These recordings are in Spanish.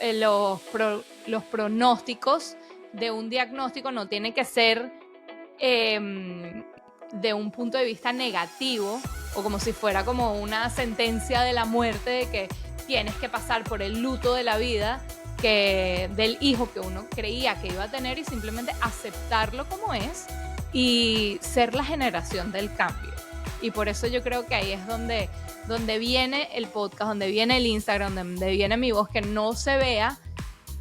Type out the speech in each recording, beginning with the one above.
los pronósticos de un diagnóstico no tienen que ser de un punto de vista negativo o como si fuera como una sentencia de la muerte de que tienes que pasar por el luto de la vida del hijo que uno creía que iba a tener y simplemente aceptarlo como es y ser la generación del cambio. Y por eso yo creo que ahí es donde viene el podcast, donde viene el Instagram, donde viene mi voz, que no se vea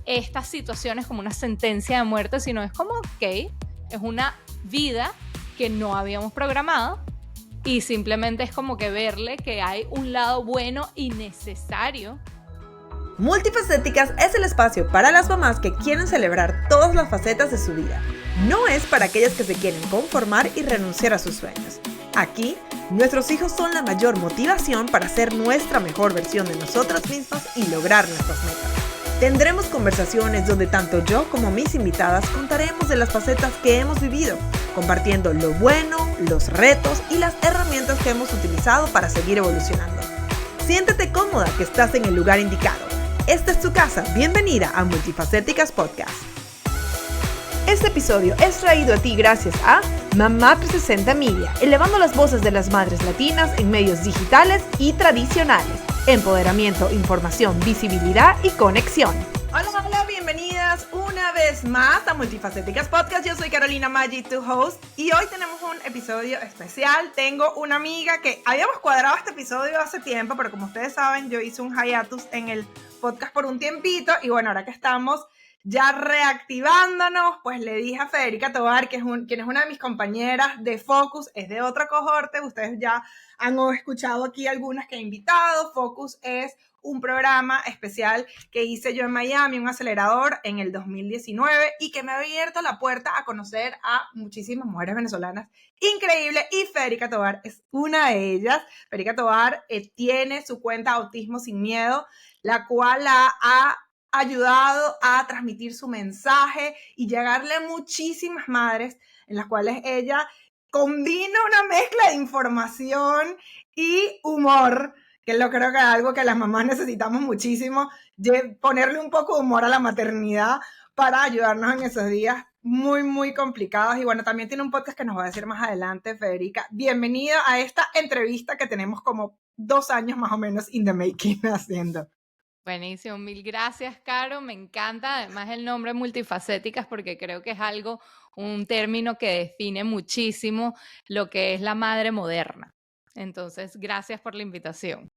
estas situaciones como una sentencia de muerte, sino es como, ok, es una vida que no habíamos programado y simplemente es como que verle que hay un lado bueno y necesario. Multifacéticas es el espacio para las mamás que quieren celebrar todas las facetas de su vida. No es para aquellas que se quieren conformar y renunciar a sus sueños. Aquí, nuestros hijos son la mayor motivación para ser nuestra mejor versión de nosotras mismas y lograr nuestras metas. Tendremos conversaciones donde tanto yo como mis invitadas contaremos de las facetas que hemos vivido, compartiendo lo bueno, los retos y las herramientas que hemos utilizado para seguir evolucionando. Siéntete cómoda que estás en el lugar indicado. Esta es tu casa. Bienvenida a Multifacéticas Podcast. Este episodio es traído a ti gracias a Mamá 360 Media, elevando las voces de las madres latinas en medios digitales y tradicionales. Empoderamiento, información, visibilidad y conexión. Hola, bienvenidas una vez más a Multifacéticas Podcast. Yo soy Carolina Maggi, tu host, y hoy tenemos un episodio especial. Tengo una amiga que habíamos cuadrado este episodio hace tiempo, pero como ustedes saben, yo hice un hiatus en el podcast por un tiempito, y bueno, ahora que estamos ya reactivándonos, pues le dije a Federica Tovar, quien es una de mis compañeras de Focus, es de otra cohorte, ustedes ya han escuchado aquí algunas que he invitado. Focus es un programa especial que hice yo en Miami, un acelerador en el 2019 y que me ha abierto la puerta a conocer a muchísimas mujeres venezolanas increíbles, y Federica Tovar es una de ellas. Federica Tovar tiene su cuenta Autismo Sin Miedo, la cual ha ayudado a transmitir su mensaje y llegarle a muchísimas madres, en las cuales ella combina una mezcla de información y humor, que lo creo que es algo que las mamás necesitamos muchísimo, ponerle un poco de humor a la maternidad para ayudarnos en esos días muy, muy complicados. Y bueno, también tiene un podcast que nos va a decir más adelante, Federica. Bienvenida a esta entrevista que tenemos como 2 años más o menos in the making haciendo. Buenísimo, mil gracias, Caro. Me encanta además el nombre Multifacéticas porque creo que es un término que define muchísimo lo que es la madre moderna. Entonces, gracias por la invitación.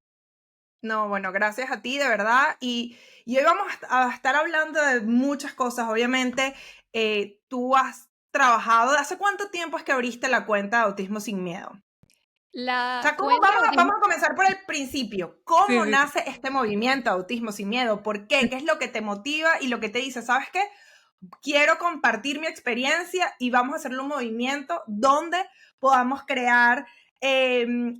No, bueno, gracias a ti, de verdad. Y hoy vamos a estar hablando de muchas cosas. Obviamente, tú has trabajado. ¿Hace cuánto tiempo es que abriste la cuenta de Autismo Sin Miedo? Vamos a comenzar por el principio. ¿Cómo nace este movimiento Autismo Sin Miedo? ¿Por qué? ¿Qué es lo que te motiva y lo que te dice? ¿Sabes qué? Quiero compartir mi experiencia y vamos a hacerle un movimiento donde podamos crear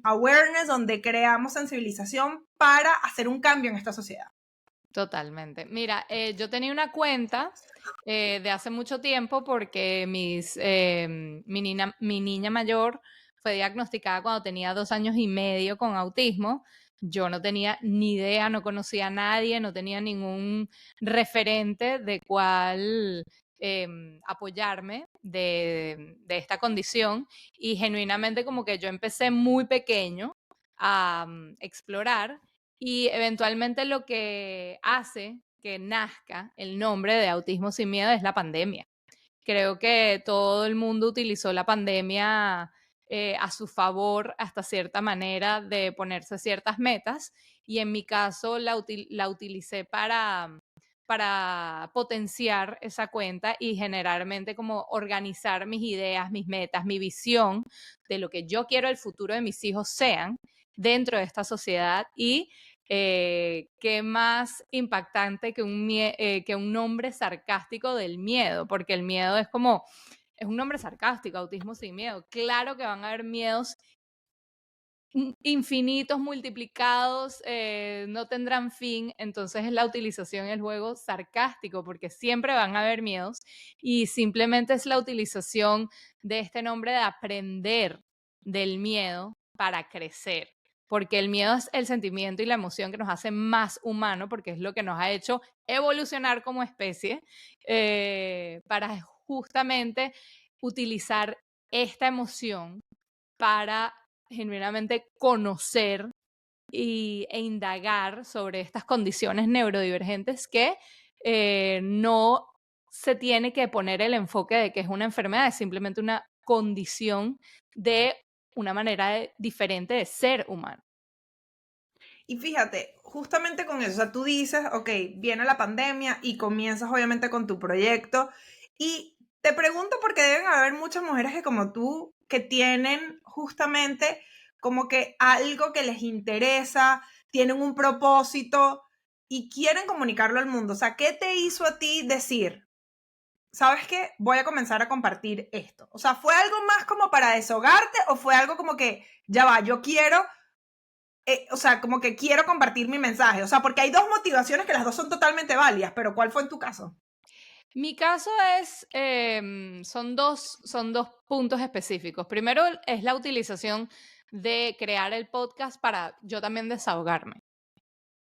awareness, donde creamos sensibilización para hacer un cambio en esta sociedad. Totalmente. Mira, yo tenía una cuenta de hace mucho tiempo porque mi niña mayor fue diagnosticada cuando tenía 2 años y medio con autismo. Yo no tenía ni idea, no conocía a nadie, no tenía ningún referente de cuál apoyarme de esta condición, y genuinamente como que yo empecé muy pequeño a explorar, y eventualmente lo que hace que nazca el nombre de Autismo Sin Miedo es la pandemia. Creo que todo el mundo utilizó la pandemia a su favor hasta cierta manera de ponerse ciertas metas, y en mi caso la utilicé para potenciar esa cuenta y generalmente como organizar mis ideas, mis metas, mi visión de lo que yo quiero el futuro de mis hijos sean dentro de esta sociedad. Y qué más impactante que un nombre sarcástico del miedo, porque el miedo es un nombre sarcástico, Autismo Sin Miedo. Claro que van a haber miedos infinitos, multiplicados, no tendrán fin. Entonces es la utilización del juego sarcástico, porque siempre van a haber miedos, y simplemente es la utilización de este nombre de aprender del miedo para crecer. porque el miedo es el sentimiento y la emoción que nos hace más humanos, porque es lo que nos ha hecho evolucionar como especie, para justamente utilizar esta emoción para genuinamente conocer e indagar sobre estas condiciones neurodivergentes que no se tiene que poner el enfoque de que es una enfermedad, es simplemente una condición de una manera diferente de ser humano. Y fíjate, justamente con eso, o sea, tú dices, ok, viene la pandemia y comienzas obviamente con tu proyecto y te pregunto porque deben haber muchas mujeres que como tú, que tienen justamente como que algo que les interesa, tienen un propósito y quieren comunicarlo al mundo. O sea, ¿qué te hizo a ti decir, sabes qué? Voy a comenzar a compartir esto. O sea, ¿fue algo más como para desahogarte o fue algo como que, ya va, yo quiero o sea, como que quiero compartir mi mensaje? O sea, porque hay dos motivaciones que las dos son totalmente válidas, pero ¿cuál fue en tu caso? Mi caso es, son dos puntos específicos. Primero es la utilización de crear el podcast para yo también desahogarme.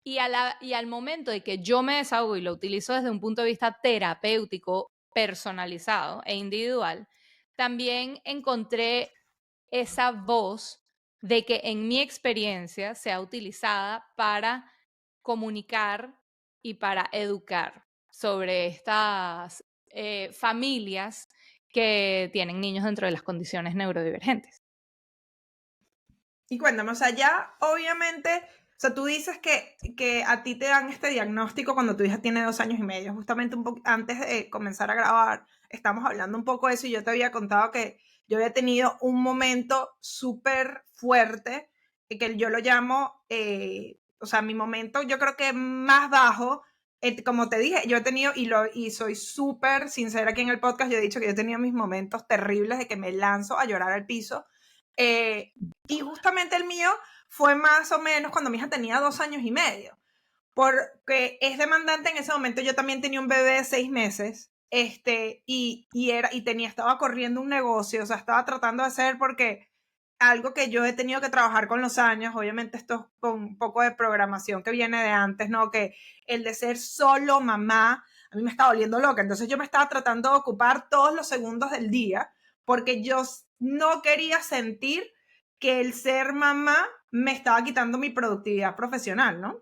Y al momento de que yo me desahogo y lo utilizo desde un punto de vista terapéutico, personalizado e individual, también encontré esa voz de que en mi experiencia sea utilizada para comunicar y para educar sobre estas familias que tienen niños dentro de las condiciones neurodivergentes. Y cuéntame, o sea, ya obviamente, o sea, tú dices que a ti te dan este diagnóstico cuando tu hija tiene 2 años y medio. Justamente un poco antes de comenzar a grabar, estamos hablando un poco de eso y yo te había contado que yo había tenido un momento súper fuerte, que yo lo llamo, o sea, mi momento yo creo que más bajo, como te dije, yo he tenido, y soy súper sincera aquí en el podcast, yo he dicho que yo he tenido mis momentos terribles de que me lanzo a llorar al piso. Y justamente el mío fue más o menos cuando mi hija tenía 2 años y medio, porque es demandante. En ese momento yo también tenía un bebé de 6 meses, estaba corriendo un negocio, o sea, estaba tratando de hacer, porque algo que yo he tenido que trabajar con los años, obviamente esto es con un poco de programación que viene de antes, ¿no? Que el de ser solo mamá, a mí me estaba volviendo loca, entonces yo me estaba tratando de ocupar todos los segundos del día, porque yo no quería sentir que el ser mamá me estaba quitando mi productividad profesional, ¿no?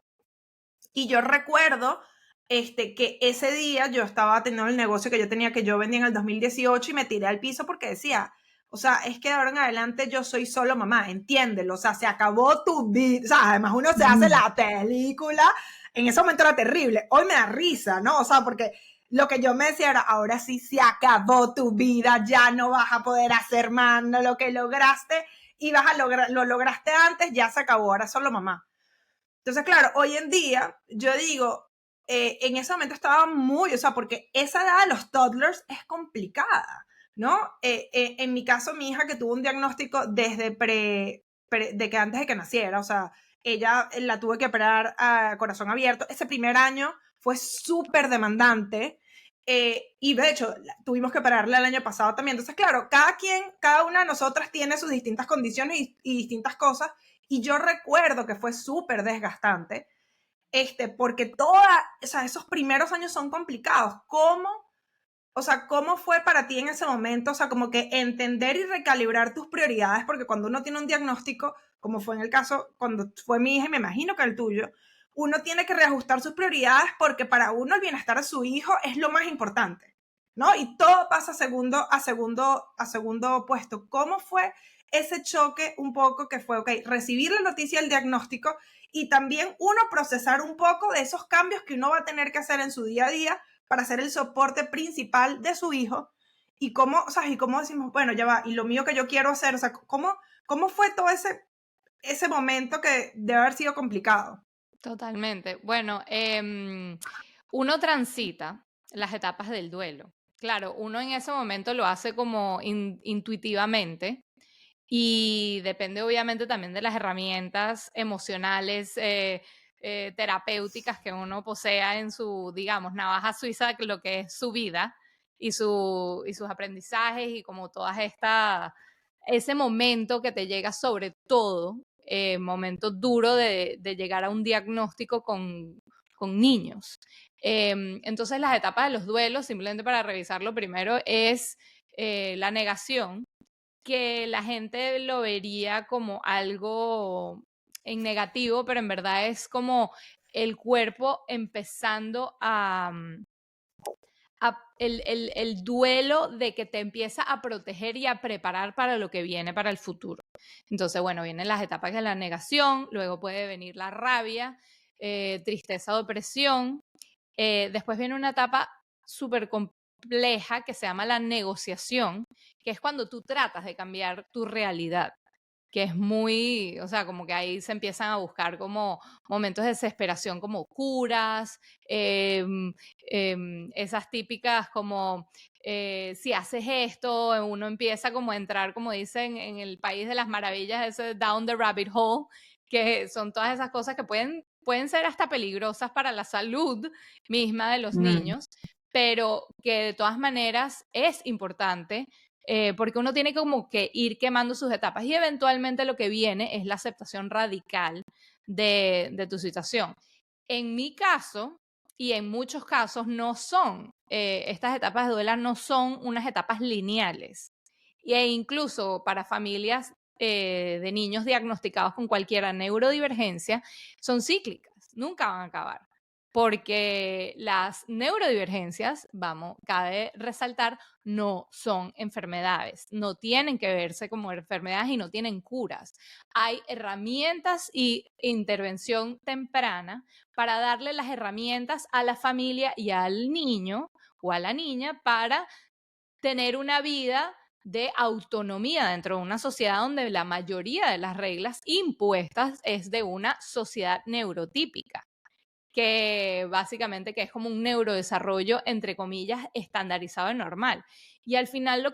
Y yo recuerdo que ese día yo estaba teniendo el negocio que yo tenía, que yo vendía en el 2018, y me tiré al piso porque decía, o sea, es que de ahora en adelante yo soy solo mamá, entiéndelo, o sea, se acabó tu vida, o sea, además uno se hace la película, en ese momento era terrible, hoy me da risa, ¿no? O sea, porque lo que yo me decía era, ahora sí se acabó tu vida, ya no vas a poder hacer más, no, lo que lograste, ibas a lograr, lo lograste antes, ya se acabó, ahora solo mamá. Entonces, claro, hoy en día, yo digo, en ese momento estaba muy, o sea, porque esa edad de los toddlers es complicada, ¿no? En mi caso, mi hija, que tuvo un diagnóstico desde de que antes de que naciera, o sea, ella la tuve que operar a corazón abierto. Ese primer año fue súper demandante, y de hecho, tuvimos que operarla el año pasado también. Entonces, claro, cada una de nosotras tiene sus distintas condiciones y distintas cosas, y yo recuerdo que fue súper desgastante, porque o sea, esos primeros años son complicados. O sea, ¿cómo fue para ti en ese momento? O sea, como que entender y recalibrar tus prioridades, porque cuando uno tiene un diagnóstico, como fue en el caso cuando fue mi hija, y me imagino que el tuyo, uno tiene que reajustar sus prioridades, porque para uno el bienestar de su hijo es lo más importante, ¿no? Y todo pasa a segundo puesto. ¿Cómo fue ese choque un poco que fue, ok, recibir la noticia del diagnóstico y también uno procesar un poco de esos cambios que uno va a tener que hacer en su día a día para ser el soporte principal de su hijo? Y cómo, o sea, y cómo decimos, bueno, ya va, y lo mío que yo quiero hacer, o sea, cómo fue todo ese momento que debe haber sido complicado. Totalmente. Bueno, uno transita las etapas del duelo. Claro, uno en ese momento lo hace como intuitivamente y depende obviamente también de las herramientas emocionales, terapéuticas que uno posea en su, digamos, navaja suiza, lo que es su vida y sus aprendizajes y como todas ese momento que te llega sobre todo momento duro de llegar a un diagnóstico con niños. Entonces las etapas de los duelos, simplemente para revisarlo primero, es la negación, que la gente lo vería como algo en negativo, pero en verdad es como el cuerpo empezando el duelo de que te empieza a proteger y a preparar para lo que viene para el futuro. Entonces, bueno, vienen las etapas de la negación, luego puede venir la rabia, tristeza o depresión. Después viene una etapa súper compleja que se llama la negociación, que es cuando tú tratas de cambiar tu realidad, que es muy, o sea, como que ahí se empiezan a buscar como momentos de desesperación, como curas, esas típicas como, si haces esto, uno empieza como a entrar, como dicen en el país de las maravillas, ese down the rabbit hole, que son todas esas cosas que pueden ser hasta peligrosas para la salud misma de los niños, pero que de todas maneras es importante, porque uno tiene como que ir quemando sus etapas y eventualmente lo que viene es la aceptación radical de tu situación. En mi caso, y en muchos casos, no son, estas etapas de duelo no son unas etapas lineales. E incluso para familias de niños diagnosticados con cualquier neurodivergencia, son cíclicas, nunca van a acabar. Porque las neurodivergencias, vamos, cabe resaltar, no son enfermedades, no tienen que verse como enfermedades y no tienen curas. Hay herramientas y intervención temprana para darle las herramientas a la familia y al niño o a la niña para tener una vida de autonomía dentro de una sociedad donde la mayoría de las reglas impuestas es de una sociedad neurotípica, que básicamente que es como un neurodesarrollo, entre comillas, estandarizado y normal. Y al final lo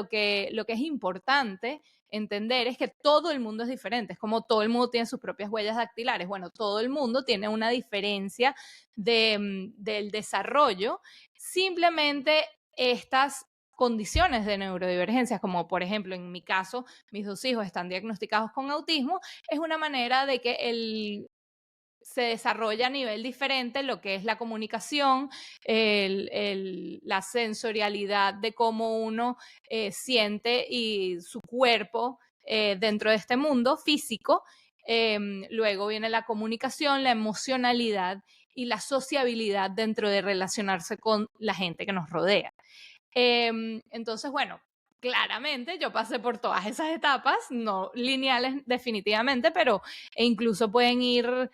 que es importante entender es que todo el mundo es diferente, es como todo el mundo tiene sus propias huellas dactilares. Bueno, todo el mundo tiene una diferencia del desarrollo, simplemente estas condiciones de neurodivergencias, como por ejemplo en mi caso, mis 2 hijos están diagnosticados con autismo, es una manera de que se desarrolla a nivel diferente lo que es la comunicación, la sensorialidad de cómo uno siente y su cuerpo dentro de este mundo físico. Luego viene la comunicación, la emocionalidad y la sociabilidad dentro de relacionarse con la gente que nos rodea. Entonces, bueno, claramente yo pasé por todas esas etapas, no lineales definitivamente, pero incluso pueden ir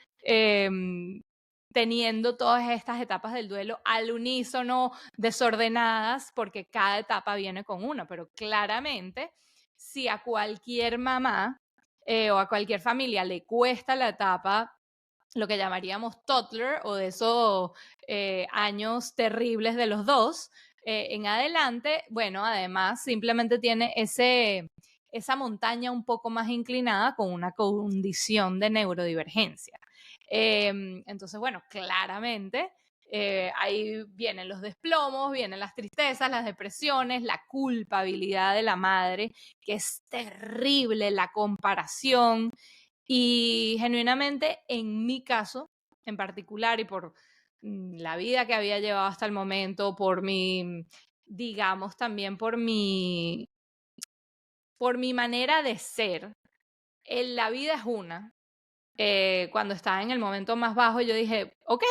teniendo todas estas etapas del duelo al unísono, desordenadas, porque cada etapa viene con una, pero claramente si a cualquier mamá o a cualquier familia le cuesta la etapa, lo que llamaríamos toddler, o de esos años terribles de los 2 en adelante, bueno, además simplemente tiene esa montaña un poco más inclinada con una condición de neurodivergencia. Entonces, bueno, claramente ahí vienen los desplomos, vienen las tristezas, las depresiones, la culpabilidad de la madre, que es terrible, la comparación. Y genuinamente, en mi caso en particular y por la vida que había llevado hasta el momento, por mi, digamos, también por mi manera de ser, la vida es una. Cuando estaba en el momento más bajo, yo dije, ok,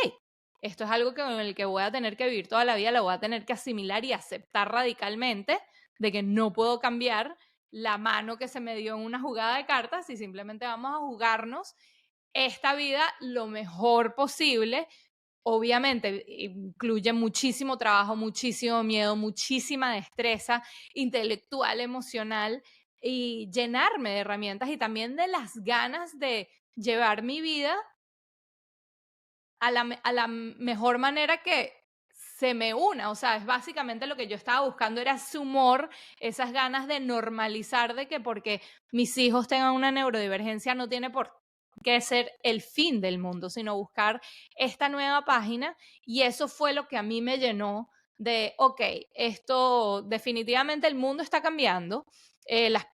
esto es algo con el que voy a tener que vivir toda la vida, lo voy a tener que asimilar y aceptar radicalmente, de que no puedo cambiar la mano que se me dio en una jugada de cartas y simplemente vamos a jugarnos esta vida lo mejor posible. Obviamente incluye muchísimo trabajo, muchísimo miedo, muchísima destreza intelectual, emocional, y llenarme de herramientas y también de las ganas de llevar mi vida a la mejor manera que se me una. O sea, es básicamente lo que yo estaba buscando, era ese humor, esas ganas de normalizar de que porque mis hijos tengan una neurodivergencia no tiene por qué ser el fin del mundo, sino buscar esta nueva página. Y eso fue lo que a mí me llenó de, ok, esto definitivamente el mundo está cambiando,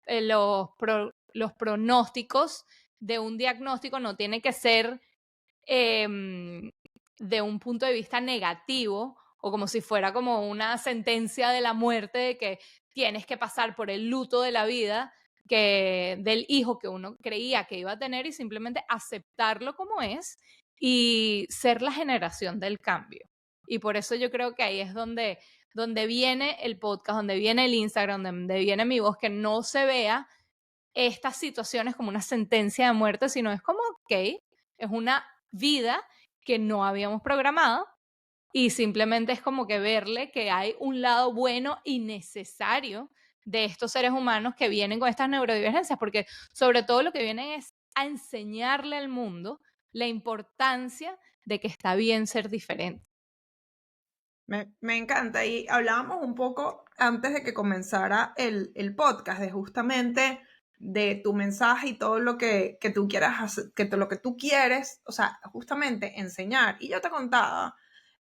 los pronósticos de un diagnóstico no tiene que ser de un punto de vista negativo o como si fuera como una sentencia de la muerte de que tienes que pasar por el luto de la vida del hijo que uno creía que iba a tener y simplemente aceptarlo como es y ser la generación del cambio. Y por eso yo creo que ahí es donde viene el podcast, donde viene el Instagram, donde viene mi voz, que no se vea estas situaciones como una sentencia de muerte, sino es como, ok, es una vida que no habíamos programado y simplemente es como que verle que hay un lado bueno y necesario de estos seres humanos que vienen con estas neurodivergencias, porque sobre todo lo que vienen es a enseñarle al mundo la importancia de que está bien ser diferente. Me encanta. Y hablábamos un poco antes de que comenzara el podcast de justamente de tu mensaje y todo lo que tú quieras hacer, lo que tú quieres, o sea, justamente enseñar. Y yo te contaba,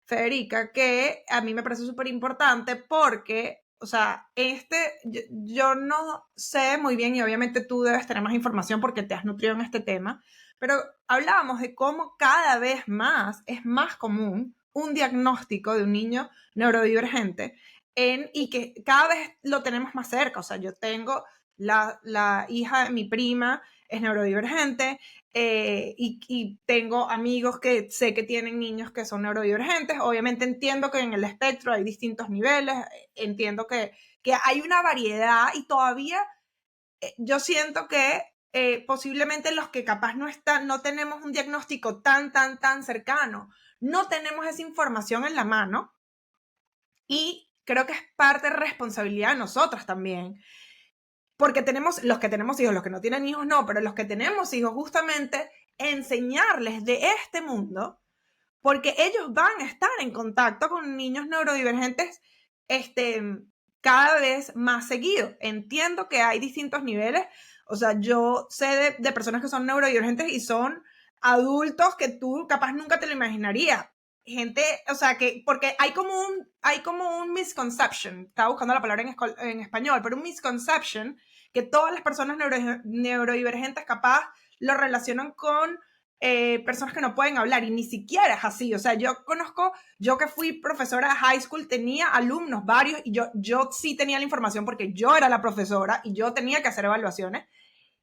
Federica, que a mí me parece súper importante porque, o sea, yo no sé muy bien y obviamente tú debes tener más información porque te has nutrido en este tema, pero hablábamos de cómo cada vez más es más común un diagnóstico de un niño neurodivergente y que cada vez lo tenemos más cerca. O sea, yo tengo la hija de mi prima es neurodivergente y tengo amigos que sé que tienen niños que son neurodivergentes. Obviamente entiendo que en el espectro hay distintos niveles, entiendo que hay una variedad y todavía yo siento que posiblemente los que capaz no tenemos un diagnóstico tan cercano, no tenemos esa información en la mano y creo que es parte de responsabilidad de nosotros también. Porque los que tenemos hijos, los que no tienen hijos no, pero los que tenemos hijos justamente enseñarles de este mundo, porque ellos van a estar en contacto con niños neurodivergentes cada vez más seguido. Entiendo que hay distintos niveles, o sea, yo sé de personas que son neurodivergentes y son adultos que tú capaz nunca te lo imaginarías. Gente, o sea, porque hay como un misconception, estaba buscando la palabra en español, pero un misconception que todas las personas neurodivergentes capaz lo relacionan con personas que no pueden hablar y ni siquiera es así. O sea, yo que fui profesora de high school, tenía alumnos varios y yo sí tenía la información porque yo era la profesora y yo tenía que hacer evaluaciones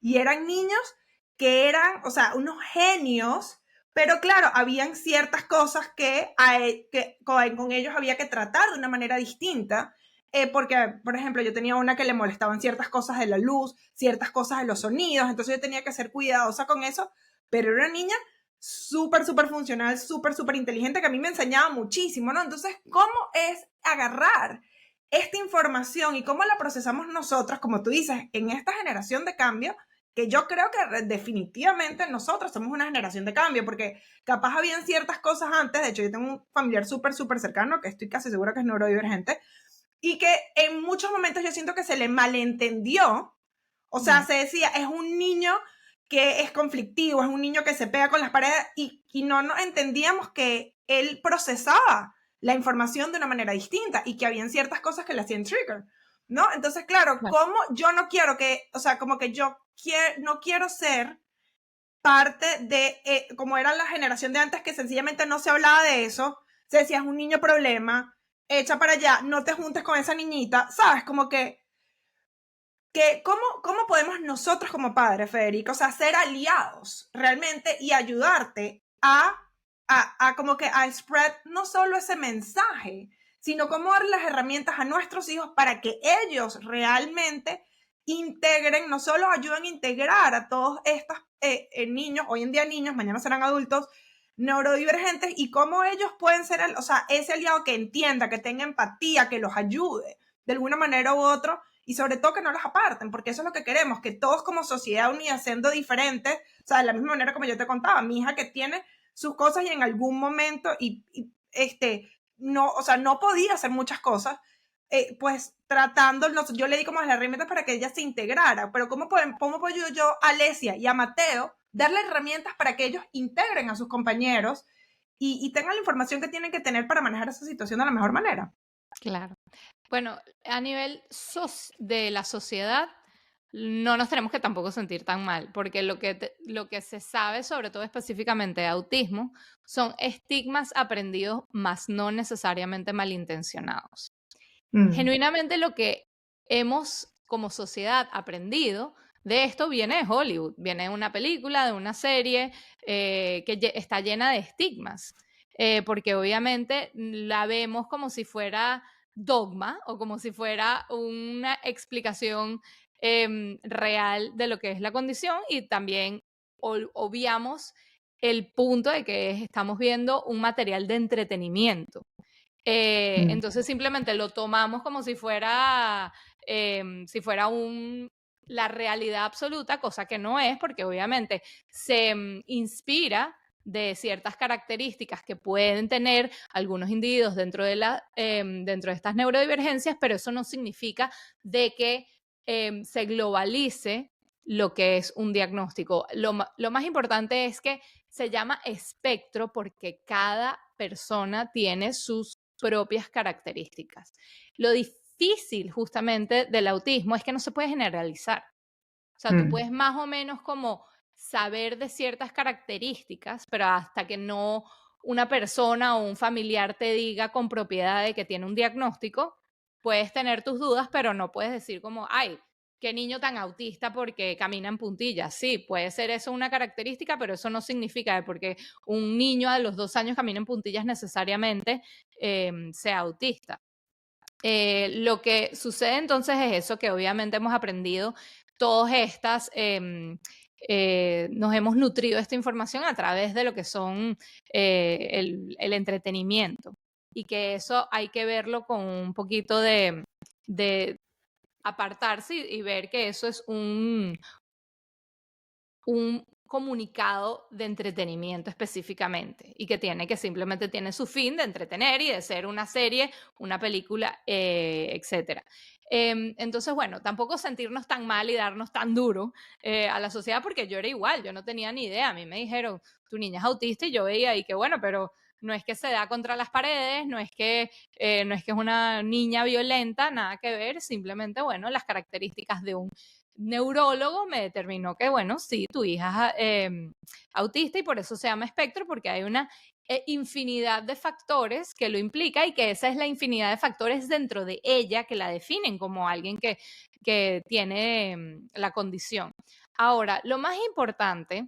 y eran niños que eran, o sea, unos genios, pero claro, habían ciertas cosas que con ellos había que tratar de una manera distinta. Porque, por ejemplo, yo tenía una que le molestaban ciertas cosas de la luz, ciertas cosas de los sonidos, entonces yo tenía que ser cuidadosa con eso, pero era una niña súper funcional, súper inteligente, que a mí me enseñaba muchísimo, ¿no? Entonces, ¿cómo es agarrar esta información y cómo la procesamos nosotros, como tú dices, en esta generación de cambio? Que yo creo que definitivamente nosotros somos una generación de cambio, porque capaz habían ciertas cosas antes. De hecho, yo tengo un familiar súper cercano, que estoy casi segura que es neurodivergente, y que en muchos momentos yo siento que se le malentendió. O sea, se decía, es un niño que es conflictivo, es un niño que se pega con las paredes, y no entendíamos que él procesaba la información de una manera distinta y que habían ciertas cosas que le hacían trigger, ¿no? Entonces, claro, como yo no quiero que, o sea, como que no quiero ser parte de, como era la generación de antes, que sencillamente no se hablaba de eso, se decía, es un niño problema, echa para allá, no te juntes con esa niñita, ¿sabes? Como que ¿cómo podemos nosotros como padres, Federico, o sea, ser aliados realmente y ayudarte a como que a spread no solo ese mensaje, sino cómo dar las herramientas a nuestros hijos para que ellos realmente integren, no solo ayuden a integrar a todos estos niños, hoy en día niños, mañana serán adultos, neurodivergentes, y cómo ellos pueden ser, o sea, ese aliado que entienda, que tenga empatía, que los ayude de alguna manera u otra, y sobre todo que no los aparten, porque eso es lo que queremos, que todos como sociedad unida, siendo diferentes, o sea, de la misma manera como yo te contaba, mi hija que tiene sus cosas y en algún momento, no, o sea, no podía hacer muchas cosas, pues tratando, yo le di como las herramientas para que ella se integrara, pero ¿cómo puedo yo a Alesia y a Mateo darle herramientas para que ellos integren a sus compañeros y tengan la información que tienen que tener para manejar esa situación de la mejor manera? Claro. Bueno, a nivel de la sociedad, no nos tenemos que tampoco sentir tan mal, porque lo que se sabe, sobre todo específicamente de autismo, son estigmas aprendidos, más no necesariamente malintencionados. Mm, Genuinamente lo que hemos como sociedad aprendido de esto viene de Hollywood, viene de una película, de una serie está llena de estigmas, porque obviamente la vemos como si fuera dogma o como si fuera una explicación real de lo que es la condición, y también obviamos el punto de que estamos viendo un material de entretenimiento. mm, Entonces simplemente lo tomamos como si fuera la realidad absoluta, cosa que no es, porque obviamente se inspira de ciertas características que pueden tener algunos individuos dentro de estas neurodivergencias, pero eso no significa de que se globalice lo que es un diagnóstico. Lo más importante es que se llama espectro porque cada persona tiene sus propias características. Lo difícil justamente del autismo es que no se puede generalizar. O sea, tú mm. puedes más o menos como saber de ciertas características, pero hasta que no una persona o un familiar te diga con propiedad de que tiene un diagnóstico, puedes tener tus dudas, pero no puedes decir como, ay, qué niño tan autista porque camina en puntillas. Sí, puede ser eso una característica, pero eso no significa que porque un niño a los 2 años camina en puntillas necesariamente sea autista. Lo que sucede entonces es eso, que obviamente hemos aprendido todas estas, nos hemos nutrido de esta información a través de lo que son el entretenimiento, y que eso hay que verlo con un poquito de apartarse y ver que eso es un comunicado de entretenimiento específicamente, y que simplemente tiene su fin de entretener y de ser una serie, una película, etcétera. Entonces, bueno, tampoco sentirnos tan mal y darnos tan duro a la sociedad, porque yo era igual, yo no tenía ni idea. A mí me dijeron, tu niña es autista, y yo veía y que bueno, pero no es que se da contra las paredes, no es que es una niña violenta, nada que ver, simplemente, bueno, las características de un neurólogo me determinó que, bueno, sí, tu hija es autista, y por eso se llama espectro, porque hay una infinidad de factores que lo implica, y que esa es la infinidad de factores dentro de ella que la definen como alguien que tiene la condición. Ahora, lo más importante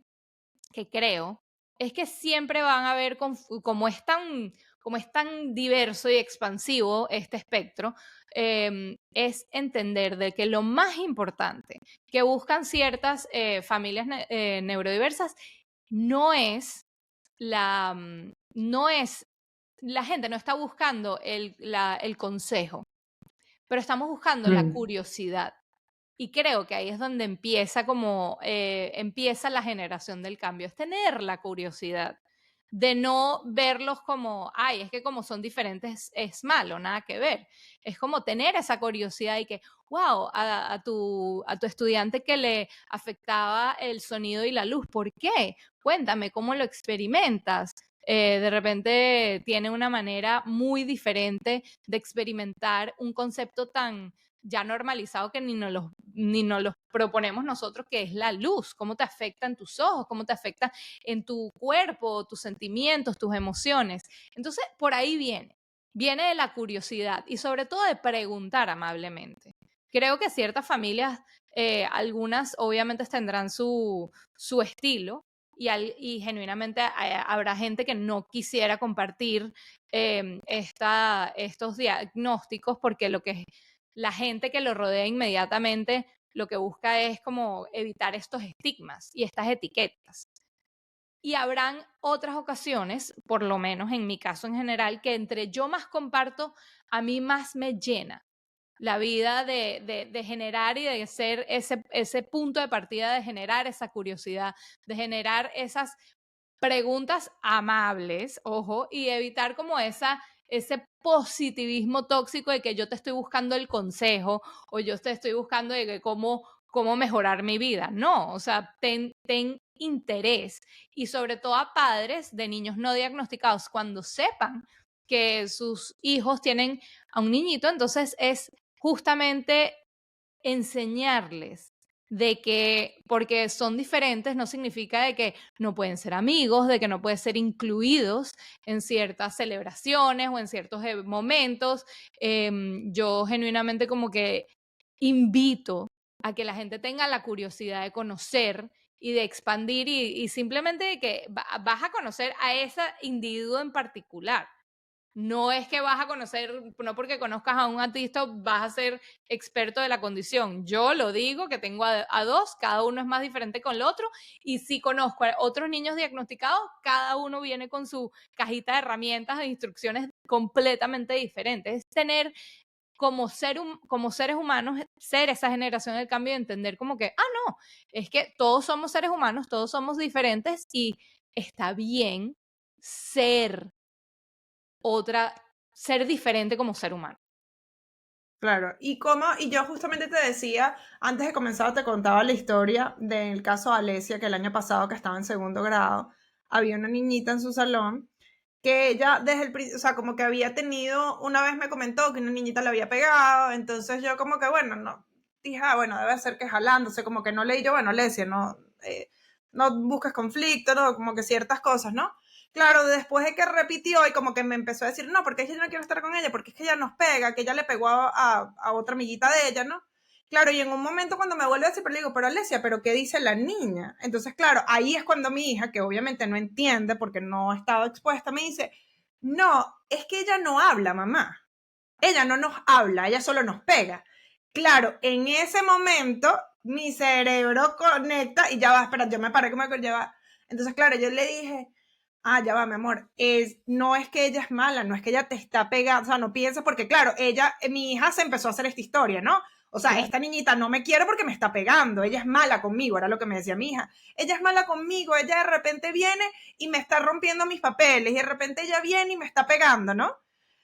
que creo es que siempre van a haber, como es tan diverso y expansivo este espectro, es entender de que lo más importante que buscan ciertas familias neurodiversas no es no es, la gente no está buscando el consejo, pero estamos buscando la Mm, curiosidad. Y creo que ahí es donde empieza la generación del cambio, es tener la curiosidad de no verlos como, ay, es que como son diferentes es malo, nada que ver. Es como tener esa curiosidad y que, wow, a tu estudiante que le afectaba el sonido y la luz, ¿por qué? Cuéntame cómo lo experimentas. De repente tiene una manera muy diferente de experimentar un concepto tan ya normalizado que ni nos los proponemos nosotros, que es la luz, cómo te afecta en tus ojos, cómo te afecta en tu cuerpo, tus sentimientos, tus emociones. Entonces, por ahí viene de la curiosidad y sobre todo de preguntar amablemente. Creo que ciertas familias, algunas obviamente tendrán su estilo, y genuinamente habrá gente que no quisiera compartir estos diagnósticos, porque la gente que lo rodea inmediatamente lo que busca es como evitar estos estigmas y estas etiquetas. Y habrán otras ocasiones, por lo menos en mi caso en general, que entre yo más comparto, a mí más me llena la vida de generar y de ser ese punto de partida, de generar esa curiosidad, de generar esas preguntas amables, ojo, y evitar como ese positivismo tóxico de que yo te estoy buscando el consejo, o yo te estoy buscando de que cómo mejorar mi vida. No, o sea, ten interés, y sobre todo a padres de niños no diagnosticados, cuando sepan que sus hijos tienen a un niñito, entonces es justamente enseñarles de que porque son diferentes no significa de que no pueden ser amigos, de que no pueden ser incluidos en ciertas celebraciones o en ciertos momentos. Yo genuinamente como que invito a que la gente tenga la curiosidad de conocer y de expandir y simplemente de que vas a conocer a ese individuo en particular. No es que vas a conocer, no porque conozcas a un artista vas a ser experto de la condición. Yo lo digo, que tengo a dos, cada uno es más diferente con el otro, y si conozco a otros niños diagnosticados, cada uno viene con su cajita de herramientas e instrucciones completamente diferentes. Es tener como seres humanos, ser esa generación del cambio y entender como que, no, es que todos somos seres humanos, todos somos diferentes y está bien ser ser diferente como ser humano. Claro, y yo justamente te decía, antes de comenzar te contaba la historia del caso de Alesia, que el año pasado que estaba en segundo grado, había una niñita en su salón que ella desde el principio, o sea, como que había tenido, una vez me comentó que una niñita le había pegado, entonces yo como que, bueno, no, dije, bueno, debe ser que jalándose, como que no leí yo, bueno, Alesia, no, no busques conflicto, no, como que ciertas cosas, ¿no? Claro, después de que repitió y como que me empezó a decir, no, porque es que yo no quiero estar con ella, porque es que ella nos pega, que ella le pegó a otra amiguita de ella, ¿no? Claro, y en un momento cuando me vuelve a decir, pero le digo, pero Alesia, ¿pero qué dice la niña? Entonces, claro, ahí es cuando mi hija, que obviamente no entiende porque no ha estado expuesta, me dice, no, es que ella no habla, mamá. Ella no nos habla, ella solo nos pega. Claro, en ese momento mi cerebro conecta y ya va, espera, yo me paré que me acuerdo, ya va. Entonces, claro, yo le dije, ya va, mi amor, no es que ella es mala, no es que ella te está pegando, o sea, no pienses, porque claro, mi hija se empezó a hacer esta historia, ¿no? O sea, esta niñita no me quiere porque me está pegando, ella es mala conmigo, era lo que me decía mi hija. Ella es mala conmigo, ella de repente viene y me está rompiendo mis papeles, y de repente ella viene y me está pegando, ¿no?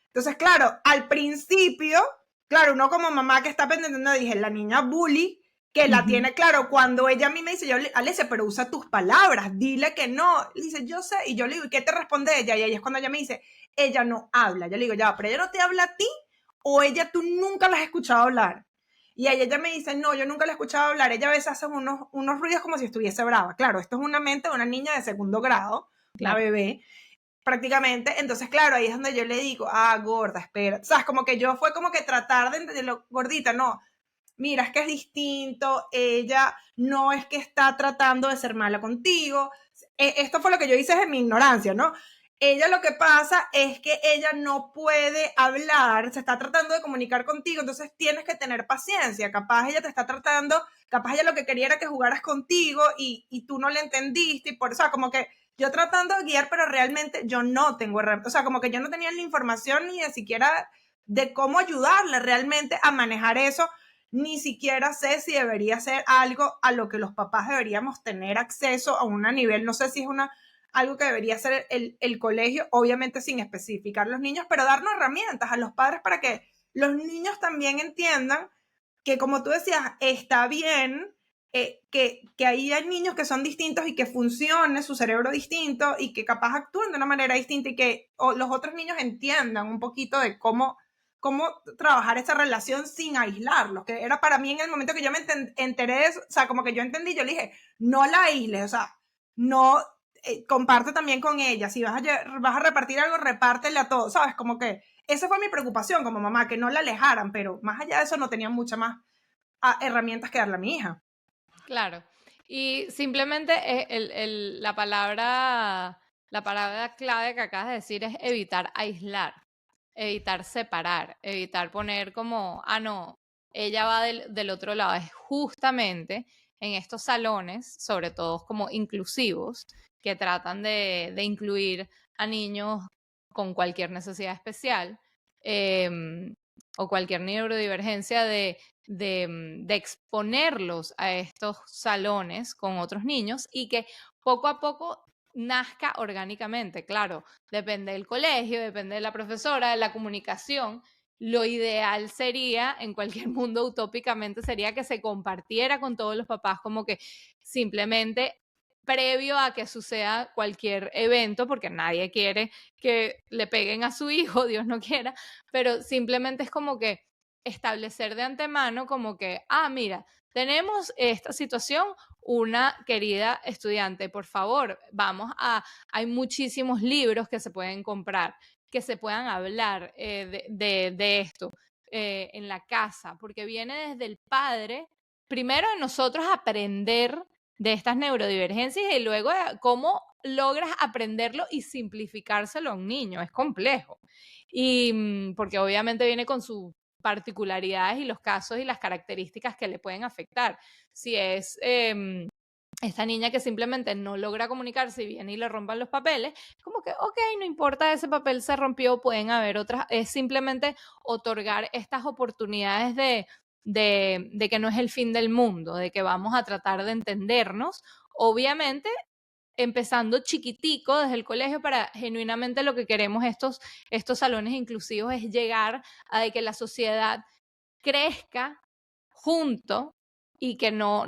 Entonces, claro, al principio, claro, uno como mamá que está pendiente, no dije, la niña bully, que la tiene claro, cuando ella a mí me dice, yo, Alesia, pero usa tus palabras, dile que no. Le dice, yo sé, y yo le digo, ¿y qué te responde ella? Y ahí es cuando ella me dice, ella no habla. Yo le digo, ya, pero ella no te habla a ti, o ella tú nunca la has escuchado hablar. Y ahí ella me dice, no, yo nunca la he escuchado hablar, ella a veces hace unos ruidos como si estuviese brava. Claro, esto es una mente de una niña de segundo grado, una bebé, prácticamente. Entonces, claro, ahí es donde yo le digo, gorda, espera. O sea, como que yo fue como que tratar de entenderlo, gordita, no. Mira, es que es distinto, ella no es que está tratando de ser mala contigo. Esto fue lo que yo hice en mi ignorancia, ¿no? Ella lo que pasa es que ella no puede hablar, se está tratando de comunicar contigo, entonces tienes que tener paciencia. Capaz ella te está tratando, capaz ella lo que quería era que jugaras contigo y tú no le entendiste, y por eso, o sea, como que yo tratando de guiar, pero realmente yo no tengo herramientas, o sea, como que yo no tenía la información ni siquiera de cómo ayudarle realmente a manejar eso, ni siquiera sé si debería ser algo a lo que los papás deberíamos tener acceso a un nivel, no sé si es algo que debería ser el colegio, obviamente sin especificar los niños, pero darnos herramientas a los padres para que los niños también entiendan que, como tú decías, está bien que ahí hay niños que son distintos y que funcione su cerebro distinto y que capaz actúen de una manera distinta y que los otros niños entiendan un poquito de cómo trabajar esa relación sin aislarlos, que era para mí en el momento que yo me enteré de eso, o sea, como que yo entendí, yo le dije, no la aísles, o sea, no, comparte también con ella, si vas a repartir algo, repártele a todos, ¿sabes? Como que esa fue mi preocupación como mamá, que no la alejaran, pero más allá de eso no tenía muchas más herramientas que darle a mi hija. Claro. Y simplemente la palabra clave que acabas de decir es evitar aislar, evitar separar, evitar poner como, no, ella va del otro lado. Es justamente en estos salones, sobre todo como inclusivos, que tratan de incluir a niños con cualquier necesidad especial o cualquier neurodivergencia de exponerlos a estos salones con otros niños y que poco a poco nazca orgánicamente. Claro, depende del colegio, depende de la profesora, de la comunicación. Lo ideal sería, en cualquier mundo utópicamente, sería que se compartiera con todos los papás, como que simplemente previo a que suceda cualquier evento, porque nadie quiere que le peguen a su hijo, Dios no quiera, pero simplemente es como que establecer de antemano como que, mira, tenemos esta situación, una querida estudiante, por favor, hay muchísimos libros que se pueden comprar, que se puedan hablar de esto en la casa, porque viene desde el padre, primero de nosotros aprender de estas neurodivergencias y luego cómo logras aprenderlo y simplificárselo a un niño. Es complejo. Y porque obviamente viene con sus particularidades y los casos y las características que le pueden afectar. Si es esta niña que simplemente no logra comunicarse y viene y le rompan los papeles, como que, ok, no importa, ese papel se rompió, pueden haber otras, es simplemente otorgar estas oportunidades de que no es el fin del mundo, de que vamos a tratar de entendernos, obviamente empezando chiquitico desde el colegio para genuinamente lo que queremos estos salones inclusivos es llegar a de que la sociedad crezca junto y que no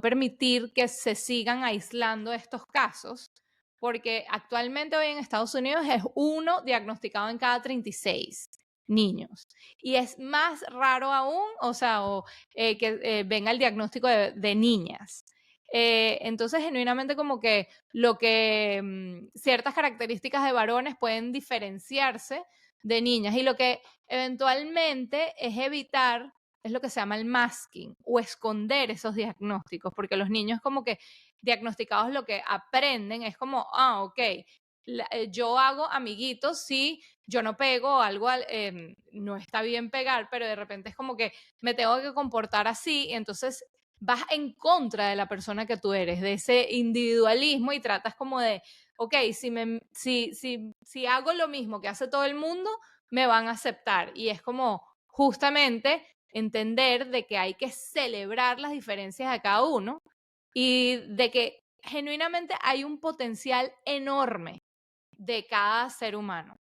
permitir que se sigan aislando estos casos, porque actualmente hoy en Estados Unidos es uno diagnosticado en cada 36 niños. Y es más raro aún, que venga el diagnóstico de niñas. Entonces, genuinamente como que ciertas características de varones pueden diferenciarse de niñas y lo que eventualmente es evitar, es lo que se llama el masking o esconder esos diagnósticos, porque los niños como que diagnosticados lo que aprenden es como, ok, yo hago amiguitos, sí, yo no pego, no está bien pegar, pero de repente es como que me tengo que comportar así, y entonces vas en contra de la persona que tú eres, de ese individualismo y tratas como de, ok, si hago lo mismo que hace todo el mundo, me van a aceptar. Y es como justamente entender de que hay que celebrar las diferencias de cada uno y de que genuinamente hay un potencial enorme de cada ser humano.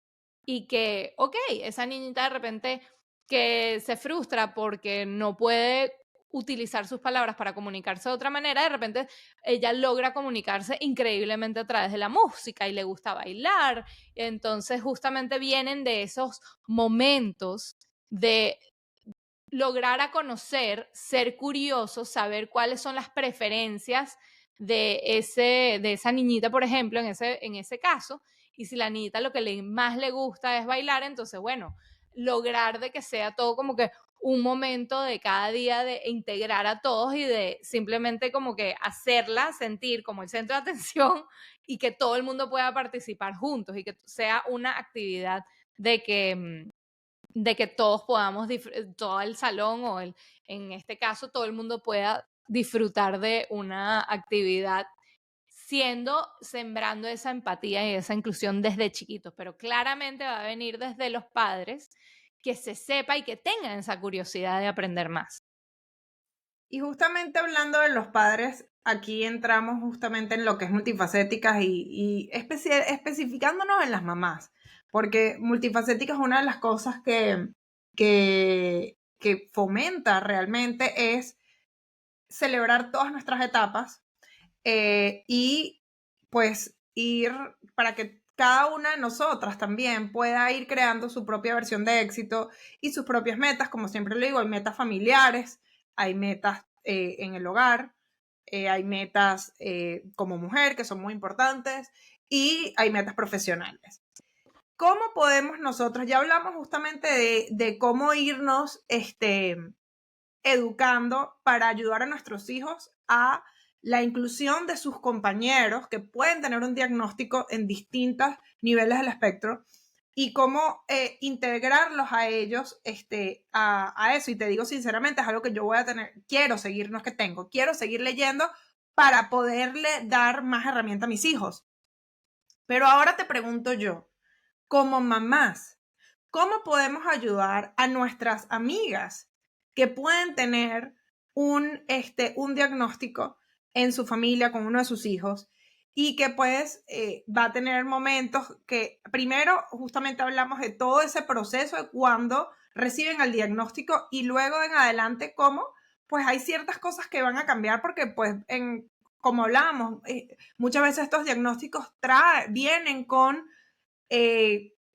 Y que, ok, esa niñita de repente que se frustra porque no puede utilizar sus palabras para comunicarse de otra manera, de repente ella logra comunicarse increíblemente a través de la música y le gusta bailar. Entonces justamente vienen de esos momentos de lograr a conocer, ser curioso, saber cuáles son las preferencias de esa niñita, por ejemplo, en ese caso, y si la niñita lo que más le gusta es bailar, entonces, bueno, lograr de que sea todo como que un momento de cada día de integrar a todos y de simplemente como que hacerla sentir como el centro de atención y que todo el mundo pueda participar juntos y que sea una actividad de que todos podamos, todo el salón en este caso, todo el mundo pueda disfrutar de una actividad sembrando esa empatía y esa inclusión desde chiquitos, pero claramente va a venir desde los padres que se sepa y que tengan esa curiosidad de aprender más. Y justamente hablando de los padres, aquí entramos justamente en lo que es multifacéticas y especificándonos en las mamás, porque multifacética es una de las cosas que fomenta realmente es celebrar todas nuestras etapas y pues ir para que cada una de nosotras también pueda ir creando su propia versión de éxito y sus propias metas. Como siempre le digo, hay metas familiares, hay metas en el hogar, hay metas como mujer que son muy importantes y hay metas profesionales. ¿Cómo podemos nosotros? Ya hablamos justamente de cómo irnos educando para ayudar a nuestros hijos a la inclusión de sus compañeros que pueden tener un diagnóstico en distintos niveles del espectro y cómo integrarlos a ellos a eso. Y te digo sinceramente, es algo que yo voy a tener, quiero seguir, no es que tengo, quiero seguir leyendo para poderle dar más herramienta a mis hijos. Pero ahora te pregunto yo, como mamás, ¿cómo podemos ayudar a nuestras amigas que pueden tener un diagnóstico en su familia con uno de sus hijos y que pues va a tener momentos que primero justamente hablamos de todo ese proceso de cuando reciben el diagnóstico y luego en adelante cómo pues hay ciertas cosas que van a cambiar porque pues como hablábamos, muchas veces estos diagnósticos vienen con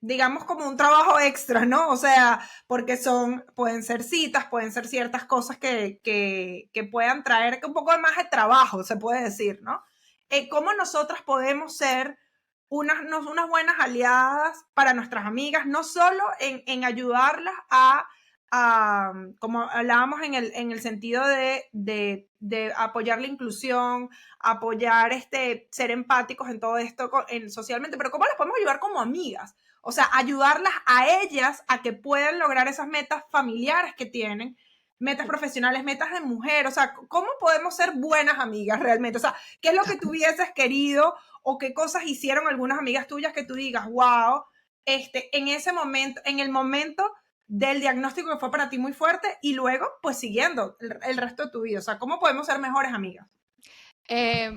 digamos, como un trabajo extra, ¿no? O sea, porque pueden ser citas, pueden ser ciertas cosas que puedan traer un poco más de trabajo, se puede decir, ¿no? ¿Cómo nosotras podemos ser unas buenas aliadas para nuestras amigas, no solo en ayudarlas como hablábamos en el sentido de apoyar la inclusión, apoyar ser empáticos en todo esto socialmente, pero cómo las podemos ayudar como amigas? O sea, ayudarlas a ellas a que puedan lograr esas metas familiares que tienen, metas profesionales, metas de mujer. O sea, ¿cómo podemos ser buenas amigas realmente? O sea, ¿qué es lo que tú hubieses querido o qué cosas hicieron algunas amigas tuyas que tú digas, wow, en ese momento, en el momento del diagnóstico que fue para ti muy fuerte y luego, pues siguiendo el resto de tu vida? O sea, ¿cómo podemos ser mejores amigas?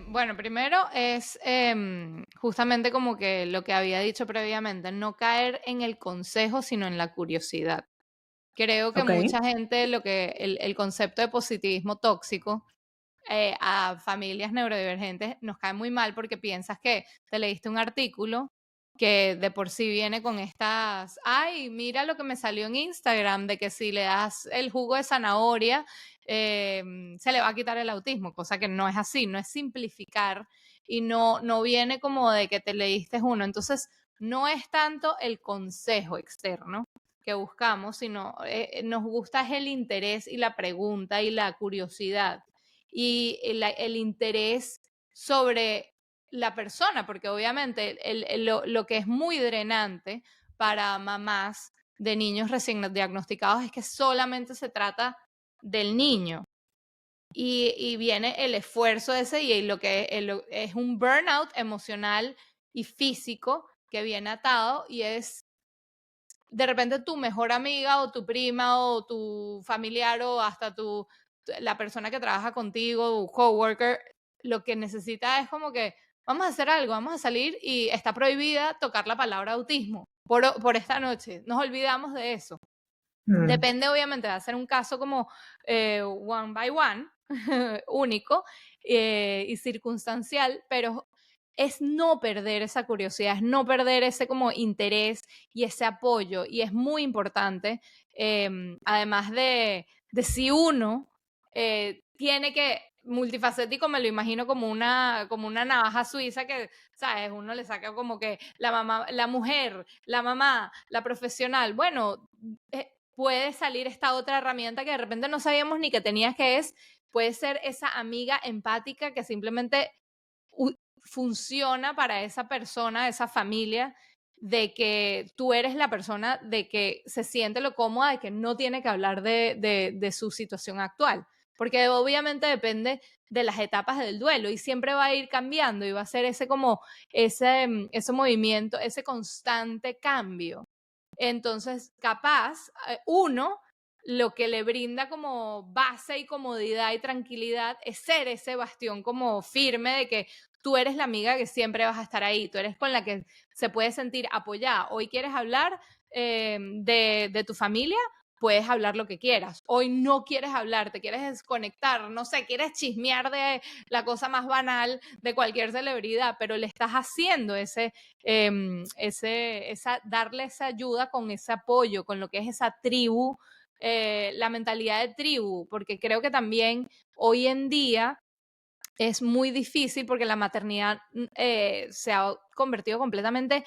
Bueno, primero es justamente como que lo que había dicho previamente, no caer en el consejo, sino en la curiosidad. Creo que Ok. mucha gente, el concepto de positivismo tóxico a familias neurodivergentes nos cae muy mal porque piensas que te leíste un artículo que de por sí viene con estas, ay, mira lo que me salió en Instagram, de que si le das el jugo de zanahoria, se le va a quitar el autismo, cosa que no es así, no es simplificar y no viene como de que te leíste uno. Entonces, no es tanto el consejo externo que buscamos, sino nos gusta es el interés y la pregunta y la curiosidad y el interés sobre la persona, porque obviamente lo que es muy drenante para mamás de niños recién diagnosticados es que solamente se trata del niño. Y viene el esfuerzo ese y lo que es un burnout emocional y físico que viene atado y es de repente tu mejor amiga o tu prima o tu familiar o hasta la persona que trabaja contigo, tu coworker, lo que necesita es como que vamos a hacer algo, vamos a salir y está prohibida tocar la palabra autismo por esta noche. Nos olvidamos de eso. Depende obviamente de hacer un caso como one by one, único y circunstancial, pero es no perder esa curiosidad, es no perder ese como interés y ese apoyo. Y es muy importante, además de si uno tiene que, multifacético me lo imagino como una navaja suiza que, ¿sabes? Uno le saca como que la mamá, la mujer, la mamá, la profesional. Bueno, puede salir esta otra herramienta que de repente no sabíamos ni que tenía, que puede ser esa amiga empática que simplemente funciona para esa persona, esa familia, de que tú eres la persona de que se siente lo cómoda, de que no tiene que hablar de su situación actual. Porque obviamente depende de las etapas del duelo y siempre va a ir cambiando y va a ser ese movimiento, ese constante cambio. Entonces, capaz, uno lo que le brinda como base y comodidad y tranquilidad es ser ese bastión como firme de que tú eres la amiga que siempre vas a estar ahí, tú eres con la que se puede sentir apoyada. Hoy quieres hablar de tu familia, puedes hablar lo que quieras. Hoy no quieres hablar, te quieres desconectar, no sé, quieres chismear de la cosa más banal de cualquier celebridad, pero le estás haciendo darle esa ayuda con ese apoyo, con lo que es esa tribu, la mentalidad de tribu, porque creo que también hoy en día es muy difícil porque la maternidad se ha convertido completamente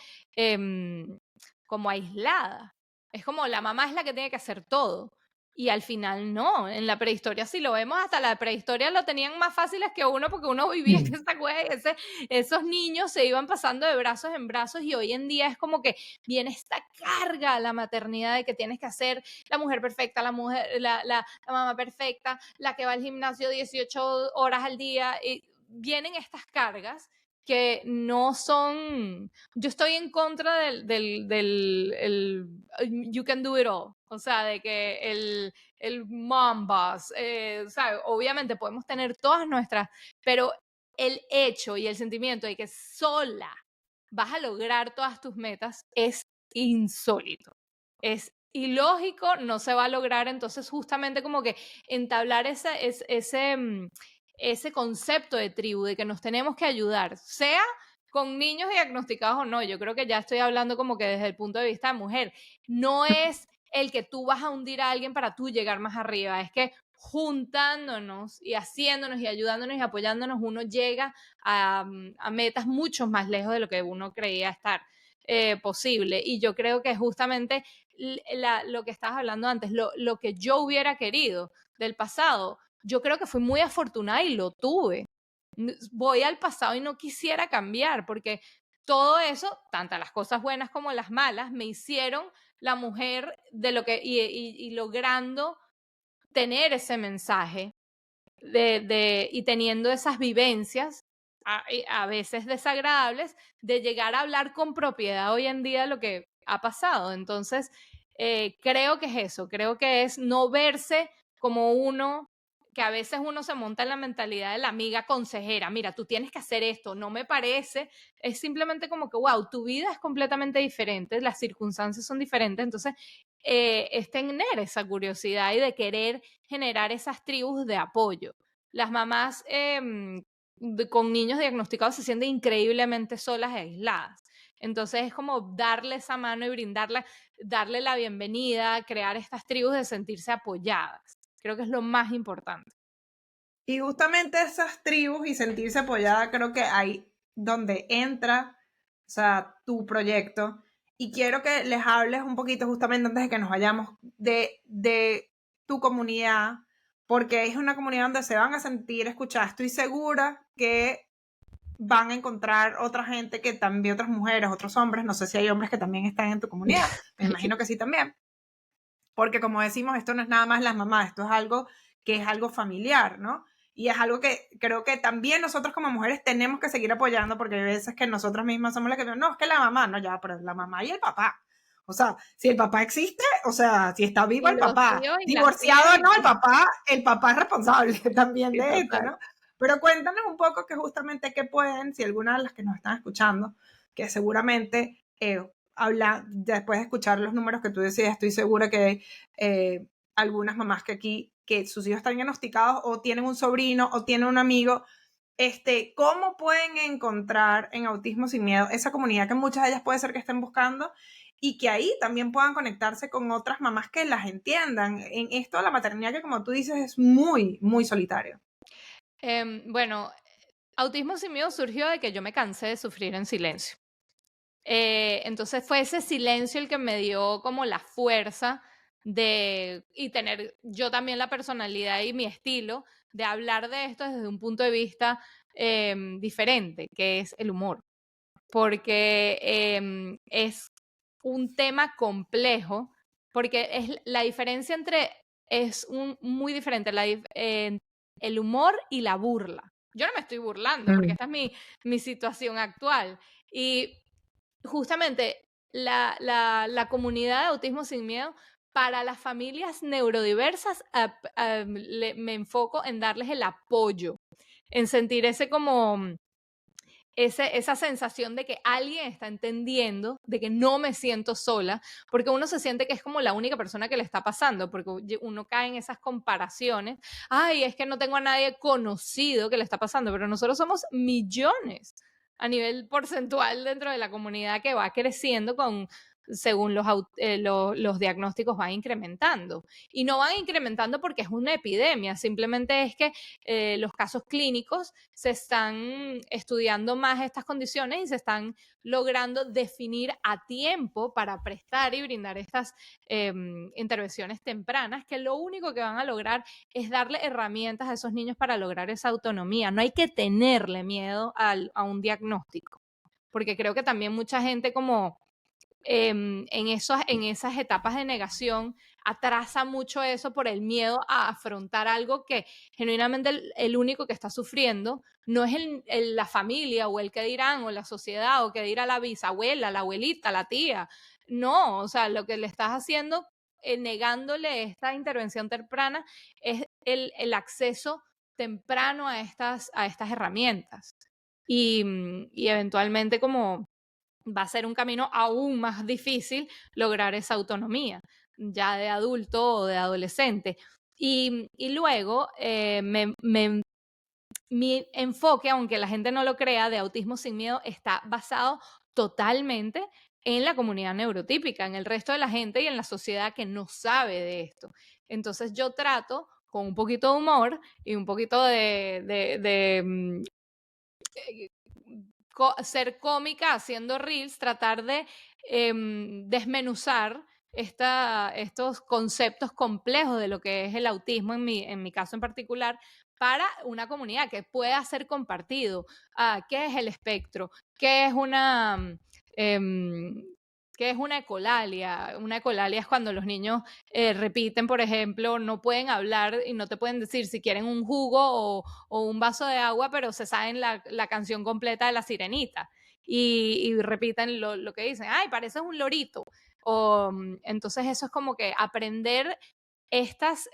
como aislada. Es como la mamá es la que tiene que hacer todo. Y al final no, en la prehistoria si lo vemos, hasta la prehistoria lo tenían más fáciles que uno porque uno vivía en esa cueva y esos niños se iban pasando de brazos en brazos y hoy en día es como que viene esta carga a la maternidad de que tienes que hacer la mujer perfecta, la mamá perfecta, la que va al gimnasio 18 horas al día, y vienen estas cargas que no son, yo estoy en contra del you can do it all, o sea, de que el mom boss, o sea, obviamente podemos tener todas nuestras, pero el hecho y el sentimiento de que sola vas a lograr todas tus metas es insólito, es ilógico, no se va a lograr. Entonces justamente como que entablar ese concepto de tribu, de que nos tenemos que ayudar, sea con niños diagnosticados o no, yo creo que ya estoy hablando como que desde el punto de vista de mujer, no es el que tú vas a hundir a alguien para tú llegar más arriba, es que juntándonos y haciéndonos y ayudándonos y apoyándonos, uno llega a metas mucho más lejos de lo que uno creía estar posible. Y yo creo que justamente lo que estabas hablando antes, lo que yo hubiera querido del pasado, yo creo que fui muy afortunada y lo tuve. Voy al pasado y no quisiera cambiar, porque todo eso, tanto las cosas buenas como las malas, me hicieron la mujer de lo que, y logrando tener ese mensaje y teniendo esas vivencias, a veces desagradables, de llegar a hablar con propiedad hoy en día de lo que ha pasado. Entonces, creo que es eso, creo que es no verse como uno, que a veces uno se monta en la mentalidad de la amiga consejera, mira, tú tienes que hacer esto, no me parece, es simplemente como que, wow, tu vida es completamente diferente, las circunstancias son diferentes, entonces es tener esa curiosidad y de querer generar esas tribus de apoyo. Las mamás con niños diagnosticados se sienten increíblemente solas e aisladas. Entonces es como darle esa mano y darle la bienvenida, crear estas tribus de sentirse apoyadas. Creo que es lo más importante. Y justamente esas tribus y sentirse apoyada, creo que ahí donde entra, o sea, tu proyecto. Y quiero que les hables un poquito, justamente antes de que nos vayamos, de tu comunidad, porque es una comunidad donde se van a sentir escuchadas. Estoy segura que van a encontrar otra gente que también, otras mujeres, otros hombres, no sé si hay hombres que también están en tu comunidad, me imagino que sí también, porque como decimos, esto no es nada más las mamás, esto es algo que es algo familiar, ¿no? Y es algo que creo que también nosotros como mujeres tenemos que seguir apoyando, porque hay veces que nosotras mismas somos las que no, es que la mamá, no, ya, pero la mamá y el papá. O sea, si el papá existe, o sea, si está vivo Y el los papá, tíos y las divorciado o tías. no, el papá es responsable también Sí, de esto, total. ¿no? Pero cuéntanos un poco que justamente qué pueden, si alguna de las que nos están escuchando, que seguramente después de escuchar los números que tú decías, estoy segura que algunas mamás que aquí, que sus hijos están diagnosticados o tienen un sobrino o tienen un amigo, ¿cómo pueden encontrar en Autismo Sin Miedo esa comunidad que muchas de ellas puede ser que estén buscando y que ahí también puedan conectarse con otras mamás que las entiendan en esto de la maternidad que, como tú dices, es muy, muy solitario? Bueno, Autismo Sin Miedo surgió de que yo me cansé de sufrir en silencio. Entonces fue ese silencio el que me dio como la fuerza y tener yo también la personalidad y mi estilo de hablar de esto desde un punto de vista diferente, que es el humor. Porque es un tema complejo, porque es la diferencia muy diferente, el humor y la burla. Yo no me estoy burlando, porque esta es mi situación actual. Y justamente la comunidad de Autismo Sin Miedo, para las familias neurodiversas, me enfoco en darles el apoyo, en sentir esa sensación de que alguien está entendiendo, de que no me siento sola, porque uno se siente que es como la única persona que le está pasando, porque uno cae en esas comparaciones. Ay, es que no tengo a nadie conocido que le está pasando, pero nosotros somos millones a nivel porcentual dentro de la comunidad que va creciendo según los diagnósticos van incrementando. Y no van incrementando porque es una epidemia, simplemente es que los casos clínicos se están estudiando más estas condiciones y se están logrando definir a tiempo para prestar y brindar estas intervenciones tempranas, que lo único que van a lograr es darle herramientas a esos niños para lograr esa autonomía. No hay que tenerle miedo a un diagnóstico, porque creo que también mucha gente como en esas etapas de negación atrasa mucho eso por el miedo a afrontar algo que genuinamente el único que está sufriendo no es la familia o el que dirán o la sociedad o que dirá la bisabuela, la abuelita, la tía. No, o sea, lo que le estás haciendo, negándole esta intervención temprana, es el acceso temprano a estas herramientas. Y eventualmente como va a ser un camino aún más difícil lograr esa autonomía, ya de adulto o de adolescente. Y luego mi enfoque, aunque la gente no lo crea, de Autismo Sin Miedo está basado totalmente en la comunidad neurotípica, en el resto de la gente y en la sociedad que no sabe de esto. Entonces yo trato con un poquito de humor y un poquito de ser cómica haciendo reels, tratar de desmenuzar estos conceptos complejos de lo que es el autismo, en mi caso en particular, para una comunidad que pueda ser compartido. ¿Qué es el espectro? ¿Qué es em, ¿qué es una ecolalia? Una ecolalia es cuando los niños repiten, por ejemplo, no pueden hablar y no te pueden decir si quieren un jugo o un vaso de agua, pero se saben la canción completa de La Sirenita y repiten lo que dicen. Ay, pareces un lorito. Entonces eso es como que aprender estas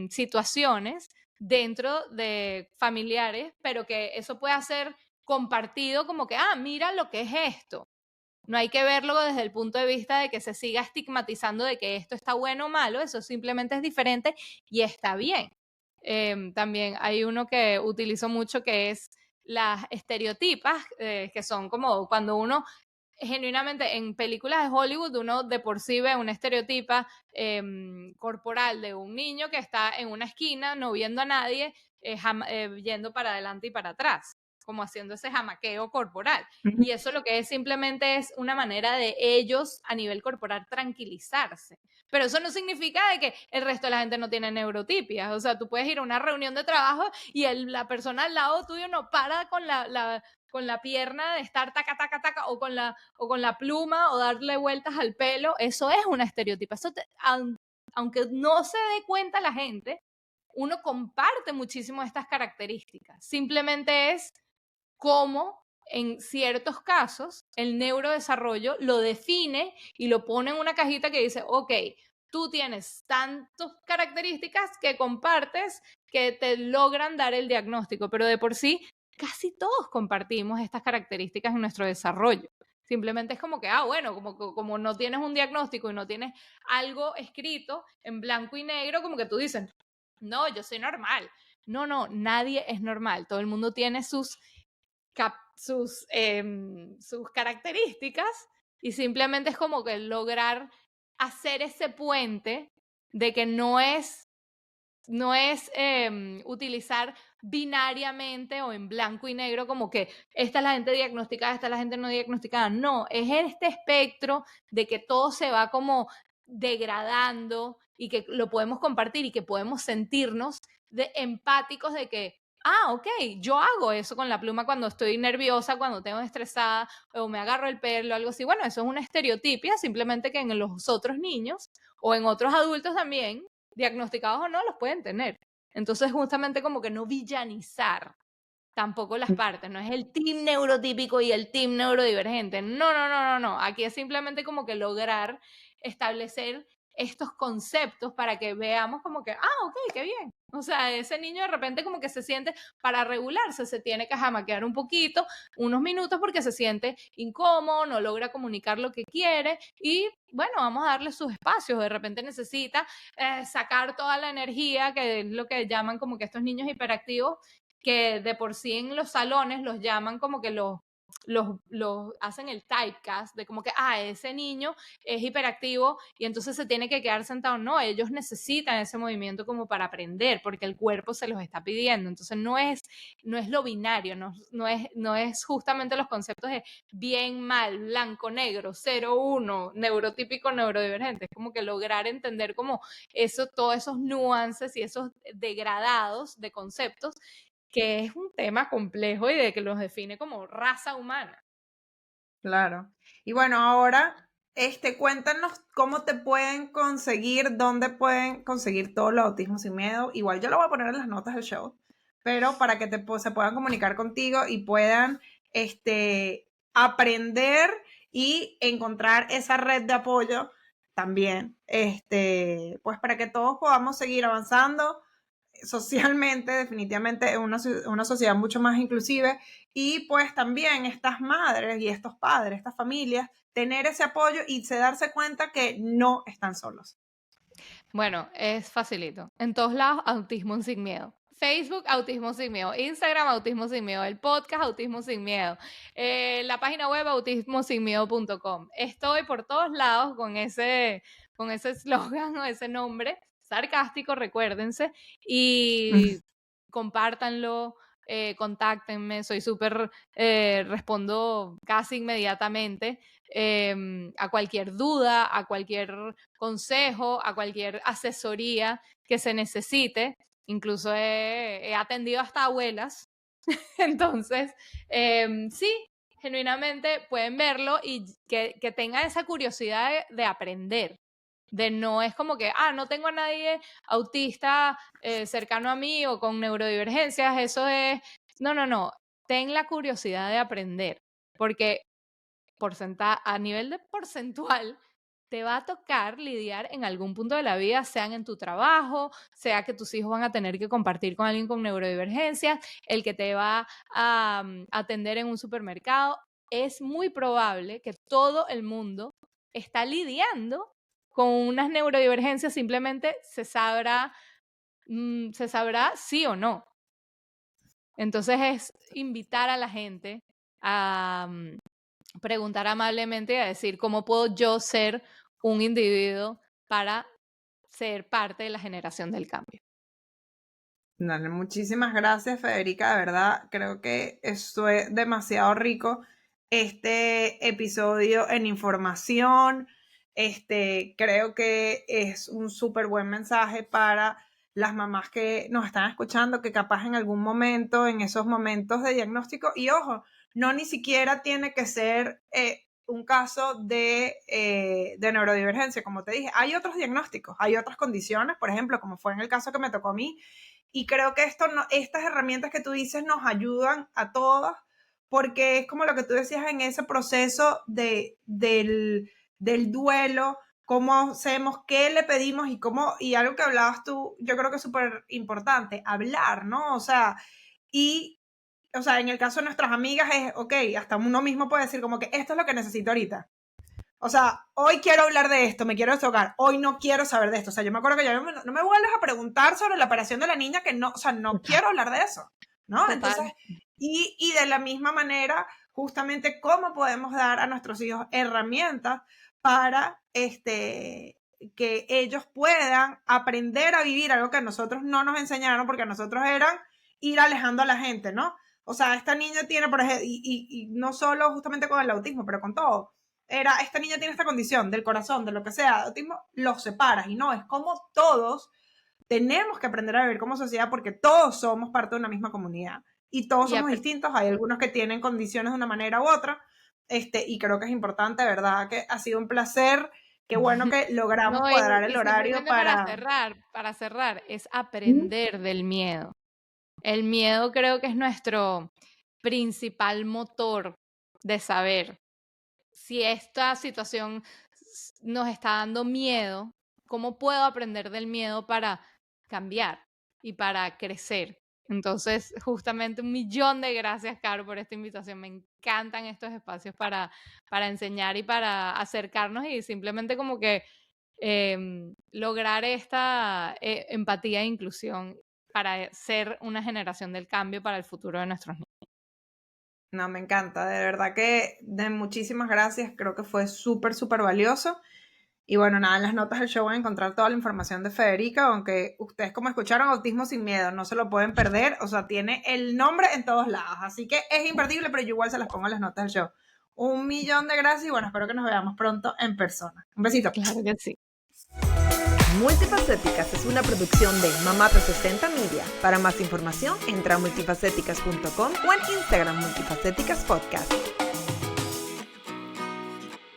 situaciones dentro de familiares, pero que eso pueda ser compartido como que, mira lo que es esto. No hay que verlo desde el punto de vista de que se siga estigmatizando de que esto está bueno o malo, eso simplemente es diferente y está bien. También hay uno que utilizo mucho que es las estereotipas, que son como cuando uno genuinamente en películas de Hollywood uno de por sí ve una estereotipa corporal de un niño que está en una esquina no viendo a nadie, yendo para adelante y para atrás, como haciendo ese jamaqueo corporal. Y eso lo que es simplemente es una manera de ellos a nivel corporal tranquilizarse. Pero eso no significa de que el resto de la gente no tiene neurotipias. O sea, tú puedes ir a una reunión de trabajo y la persona al lado tuyo no para con la pierna de estar taca, taca, taca, o con la pluma, o darle vueltas al pelo. Eso es una estereotipa. Aunque no se dé cuenta la gente, uno comparte muchísimo estas características. Simplemente es cómo en ciertos casos el neurodesarrollo lo define y lo pone en una cajita que dice, ok, tú tienes tantas características que compartes que te logran dar el diagnóstico, pero de por sí casi todos compartimos estas características en nuestro desarrollo. Simplemente es como que, bueno, como no tienes un diagnóstico y no tienes algo escrito en blanco y negro, como que tú dices, no, yo soy normal. No, nadie es normal. Todo el mundo tiene sus características y simplemente es como que lograr hacer ese puente de que no es utilizar binariamente o en blanco y negro como que esta es la gente diagnosticada, esta es la gente no diagnosticada. No, es este espectro de que todo se va como degradando y que lo podemos compartir y que podemos sentirnos empáticos de que ok, yo hago eso con la pluma cuando estoy nerviosa, cuando tengo estresada, o me agarro el pelo, algo así. Bueno, eso es una estereotipia, simplemente que en los otros niños o en otros adultos también, diagnosticados o no, los pueden tener. Entonces, justamente como que no villanizar tampoco las partes, no es el team neurotípico y el team neurodivergente. No. Aquí es simplemente como que lograr establecer estos conceptos para que veamos como que, ok, qué bien. O sea, ese niño de repente como que se siente, para regularse, se tiene que jamaquear un poquito, unos minutos porque se siente incómodo, no logra comunicar lo que quiere y bueno, vamos a darle sus espacios. De repente necesita sacar toda la energía, que es lo que llaman como que estos niños hiperactivos, que de por sí en los salones los llaman como que los hacen el typecast de como que, ese niño es hiperactivo y entonces se tiene que quedar sentado. No, ellos necesitan ese movimiento como para aprender, porque el cuerpo se los está pidiendo. Entonces no es lo binario, no es justamente los conceptos de bien, mal, blanco, negro, 0, 1, neurotípico, neurodivergente. Es como que lograr entender como todos esos nuances y esos degradados de conceptos, que es un tema complejo y de que los define como raza humana. Claro. Y bueno, ahora, cuéntanos cómo te pueden conseguir, dónde pueden conseguir todo el Autismo Sin Miedo. Igual yo lo voy a poner en las notas del show, pero para que se puedan comunicar contigo y puedan aprender y encontrar esa red de apoyo también, pues para que todos podamos seguir avanzando socialmente, definitivamente en una sociedad mucho más inclusive, y pues también estas madres y estos padres, estas familias, tener ese apoyo y darse cuenta que no están solos. Bueno, es facilito. En todos lados, Autismo Sin Miedo. Facebook, Autismo Sin Miedo. Instagram, Autismo Sin Miedo. El podcast, Autismo Sin Miedo. La página web, autismosinmiedo.com. Estoy por todos lados con ese eslogan o ese nombre sarcástico, recuérdense. Y compártanlo, contáctenme. Soy súper, respondo casi inmediatamente. A cualquier duda, a cualquier consejo, a cualquier asesoría que se necesite. Incluso he atendido hasta abuelas. Entonces, sí, genuinamente pueden verlo y que tengan esa curiosidad de aprender. De no es como que, no tengo a nadie autista cercano a mí o con neurodivergencias, eso es... No. Ten la curiosidad de aprender, porque a nivel de porcentual, te va a tocar lidiar en algún punto de la vida, sean en tu trabajo, sea que tus hijos van a tener que compartir con alguien con neurodivergencia, el que te va a atender en un supermercado. Es muy probable que todo el mundo está lidiando con unas neurodivergencias, simplemente se sabrá sí o no. Entonces es invitar a la gente a preguntar amablemente y a decir cómo puedo yo ser un individuo para ser parte de la generación del cambio. Dale, muchísimas gracias, Federica, de verdad creo que esto es demasiado rico, este episodio en información, creo que es un súper buen mensaje para las mamás que nos están escuchando, que capaz en algún momento, en esos momentos de diagnóstico, y ojo, no ni siquiera tiene que ser un caso de neurodivergencia, como te dije, hay otros diagnósticos, hay otras condiciones, por ejemplo, como fue en el caso que me tocó a mí, y creo que estas herramientas que tú dices nos ayudan a todas, porque es como lo que tú decías en ese proceso del duelo, cómo hacemos, qué le pedimos y algo que hablabas tú, yo creo que es súper importante, hablar, ¿no? O sea, en el caso de nuestras amigas es, ok, hasta uno mismo puede decir como que esto es lo que necesito ahorita. O sea, hoy quiero hablar de esto, me quiero desahogar, hoy no quiero saber de esto. O sea, yo me acuerdo que no me vuelvas a preguntar sobre la operación de la niña que no, o sea, no quiero hablar de eso, ¿no? Total. Entonces, y de la misma manera, justamente cómo podemos dar a nuestros hijos herramientas para que ellos puedan aprender a vivir algo que a nosotros no nos enseñaron, porque a nosotros eran ir alejando a la gente, ¿no? O sea, esta niña tiene, por ejemplo, y no solo justamente con el autismo, pero con todo, esta niña tiene esta condición del corazón, de lo que sea, autismo, los separas, y no, es como todos tenemos que aprender a vivir como sociedad, porque todos somos parte de una misma comunidad, y todos somos distintos, hay algunos que tienen condiciones de una manera u otra, y creo que es importante, ¿verdad? Que ha sido un placer, qué bueno que logramos cuadrar el horario para cerrar, es aprender del miedo. El miedo creo que es nuestro principal motor de saber. Si esta situación nos está dando miedo, ¿cómo puedo aprender del miedo para cambiar y para crecer? Entonces, justamente 1.000.000 de gracias, Caro, por esta invitación. Me encantan estos espacios para enseñar y para acercarnos y simplemente como que lograr esta empatía e inclusión para ser una generación del cambio para el futuro de nuestros niños. No, me encanta, de verdad que muchísimas gracias, creo que fue súper, súper valioso. Y bueno, nada, en las notas del show van a encontrar toda la información de Federica, aunque ustedes como escucharon, Autismo Sin Miedo, no se lo pueden perder, o sea, tiene el nombre en todos lados, así que es imperdible, pero yo igual se las pongo en las notas del show. 1.000.000 de gracias y bueno, espero que nos veamos pronto en persona. Un besito. Claro que sí. Multifacéticas es una producción de Mamá 360 Media. Para más información, entra a multifacéticas.com o en Instagram Multifacéticas Podcast.